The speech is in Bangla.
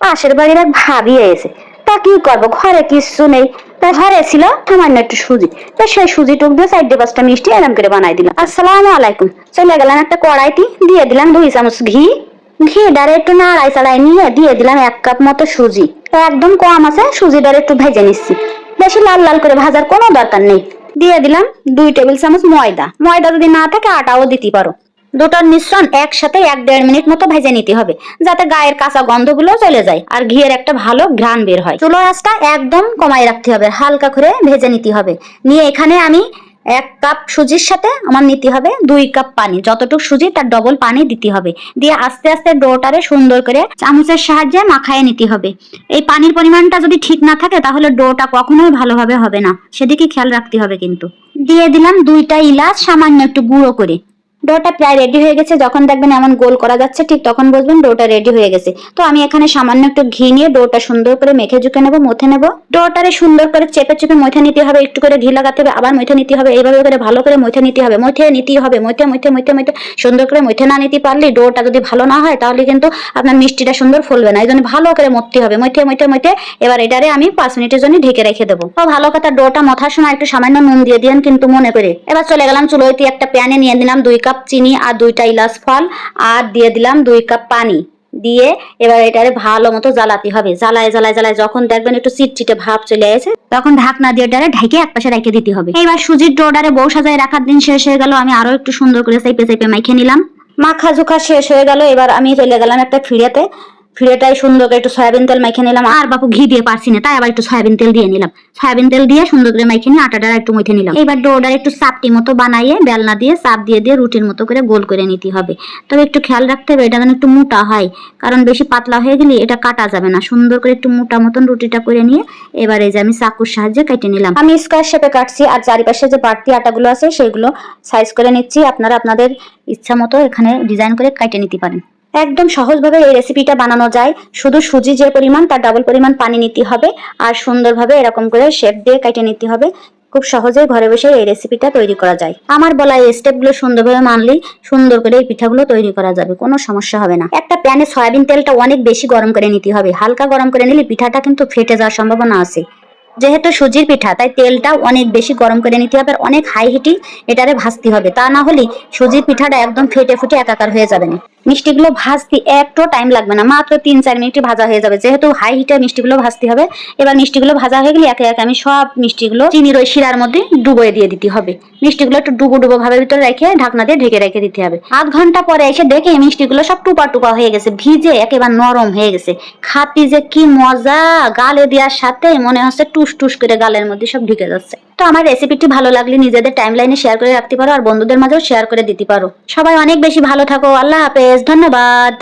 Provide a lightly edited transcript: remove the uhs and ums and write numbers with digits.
পাশের বাড়ির এক ভাবি এসে, তা কি করবো, ঘরে কিছু নেই, তা ঘরে ছিল সামান্য একটু সুজি, তা সেই সুজি টুক দিয়ে 4-5টা মিষ্টি এরম করে বানাই দিলাম। আসসালামু আলাইকুম। চলে গেলাম একটা কড়াইতে, দিয়ে দিলাম 2 চামচ ঘি। ঘিটারে একটু নাড়াই চাড়াই নিয়ে দিয়ে দিলাম 1 কাপ মতো সুজি। একদম কম আছে, সুজিটারে একটু ভেজে নিচ্ছি, বেশি লাল লাল করে ভাজার কোনো দরকার নেই। দিয়ে দিলাম 2 টেবিল চামচ ময়দা। ময়দা যদি না থাকে আটাও দিতে পারো। দুটোর মিশ্রণ একসাথে 1-1.5 মিনিট মতো ভেজে নিতে হবে, যাতে গায়ের কাঁচা গন্ধগুলো চলে যায় আর ঘিয়ের একটা ভালো ঘ্রাণ বের হয়। চুলার আঁচটা একদম কমাই রাখতে হবে, হালকা করে ভেজে নিতে হবে। নিয়ে এখানে আমি 1 কাপ সুজির সাথে আমার নিতে হবে 2 কাপ পানি। যতটুকু সুজি তার ডবল পানি দিতে হবে। দিয়ে আস্তে আস্তে ডোটারে সুন্দর করে চামচের সাহায্যে মাখায় নিতে হবে। এই পানির পরিমাণটা যদি ঠিক না থাকে তাহলে ডোটা কখনোই ভালোভাবে হবে না, সেদিকে খেয়াল রাখতে হবে কিন্তু। দিয়ে দিলাম 2টা এলাচ সামান্য একটু গুঁড়ো করে। ডোটা প্রায় রেডি হয়ে গেছে, যখন দেখবেন এমন গোল করা যাচ্ছে ঠিক তখন বুঝবেন ডোটা রেডি হয়ে গেছে। তো আমি এখানে সামান্য একটু ঘি নিয়ে ডোটা সুন্দর করে মেখে ঝুঁকে নেবো, মথে নেবো। ডোটারে সুন্দর করে চেপে চেপে মথে নিতে হবে, একটু করে ঘি লাগাতে হবে, আবার মথে নিতে হবে, এইভাবে করে ভালো করে মথে নিতে হবে। মথে নিতে হবে, মথে মথে মথে মথে সুন্দর করে মথে না নিতে পারলে ডোটা যদি ভালো না হয় তাহলে কিন্তু আপনার মিষ্টিটা সুন্দর ফুলবে না। এই জন্য ভালো করে মথতে হবে, মথে মথে মথে। এবার এটারে আমি 5 মিনিটের জন্য ঢেকে রেখে দেবো। তো ভালো কথা ডোটা মথার সময় একটু সামান্য নুন দিয়ে দিন কিন্তু মনে করে। এবার চলে গেলাম চুলোতে, একটা প্যানে নিয়ে দিলাম 2 কাপ চিনি আর 2টা এলাচ ফল, আর দিয়ে দিলাম 2 কাপ পানি। দিয়ে এবার এটারে ভালো মতো জ্বালাতে হবে। জ্বালায় জ্বালায় জ্বালায় যখন দেখবেন একটু চিটচিটে ভাব চলে আসে তখন ঢাকনা দিয়ে এটারে ঢেকে একপাশে রেখে দিতে হবে। এইবার সুজির ডোটারে বউ সাজায় রাখার দিন শেষ হয়ে গেল। আমি আরো একটু সুন্দর করে চেপে চেপে মাইখে নিলাম। মাখা ঝুখা শেষ হয়ে গেল। এবার আমি চলে গেলাম একটা ফিরেতে, ফিরেটাই সুন্দর করে একটু সয়াবিন তেল মাইখে নিলাম। আর বাপু ঘি দিয়ে পারছি না, তাই আবার একটু সয়াবিন তেল দিয়ে নিলাম। সয়াবিন তেল দিয়ে সুন্দর করে মাইখে নিয়ে আটাটা একটু মুঠে নিলাম। এবার ডোটার একটু চাপটি মতো বানাইয়ে বেলনা দিয়ে চাপ দিয়ে দিয়ে রুটির মতো করে গোল করে নিতে হবে। তবে একটু খেয়াল রাখতে হবে এটা যেন একটু মোটা হয়, কারণ বেশি পাতলা হয়ে গেলে এটা কাটা যাবে না। সুন্দর করে একটু মোটা মতন রুটিটা করে নিয়ে এবার এই যে আমি চাকুর সাহায্যে কেটে নিলাম। আমি স্কোয়ার শেপে কাটছি, আর চারিপাশে যে বাড়তি আটাগুলো আছে সেগুলো সাইজ করে নিচ্ছি। আপনারা আপনাদের ইচ্ছা মতো এখানে ডিজাইন করে কেটে নিতে পারেন। একদম সহজভাবে এই রেসিপিটা বানানো যায়। শুধু সুজি যে পরিমাণ তার ডাবল পরিমাণ পানি নিতে হবে, আর সুন্দরভাবে এরকম করে শেপ দিয়ে কেটে নিতে হবে। খুব সহজেই ঘরে বসে এই রেসিপিটা তৈরি করা যায়। আমার বলা এই স্টেপগুলো সুন্দরভাবে মানলেই সুন্দর করে এই পিঠাগুলো তৈরি করা যাবে, কোনো সমস্যা হবে না। একটা প্যানে সয়াবিন তেলটা অনেক বেশি গরম করে নিতে হবে। হালকা গরম করে নিলে পিঠাটা কিন্তু ফেটে যাওয়ার সম্ভাবনা আছে। যেহেতু সুজির পিঠা তাই তেলটা অনেক বেশি গরম করে নিতে হবে, অনেক হাই হিটে এটারে ভাজতে হবে। তা না হলে সুজির পিঠাটা একদম ফেটে ফুটে একাকার হয়ে যাবে না। মিষ্টিগুলো ভাজতে একটু টাইম লাগবে না, মাত্র 3-4 মিনিটে ভাজা হয়ে যাবে, যেহেতু হাই হিটে মিষ্টিগুলো ভাজতে হবে। এবার মিষ্টিগুলো ভাজা হয়ে গেলে একে একে আমি সব মিষ্টিগুলো চিনির ওই শিরার মধ্যে ডুবোয় দিয়ে দিতে হবে। মিষ্টিগুলো একটু ডুবো ডুবো ভাবের ভিতরে রেখে ঢাকনা দিয়ে ঢেকে রেখে দিতে হবে। আধ ঘন্টা পরে এসে দেখে মিষ্টিগুলো সব টুপা টুপা হয়ে গেছে, ভিজে একেবারে নরম হয়ে গেছে। খাতি যে কি মজা, গালে দেওয়ার সাথে মনে হচ্ছে টুস টুস করে গালের মধ্যে সব ঢুকে যাচ্ছে। তো আমার রেসিপিটি ভালো লাগলে নিজেদের টাইমলাইনে শেয়ার করে রাখতে পারো, আর বন্ধুদের মাঝেও শেয়ার করে দিতে পারো। সবাই অনেক বেশি ভালো থাকো। আল্লাহ হাফেজ, ধন্যবাদ।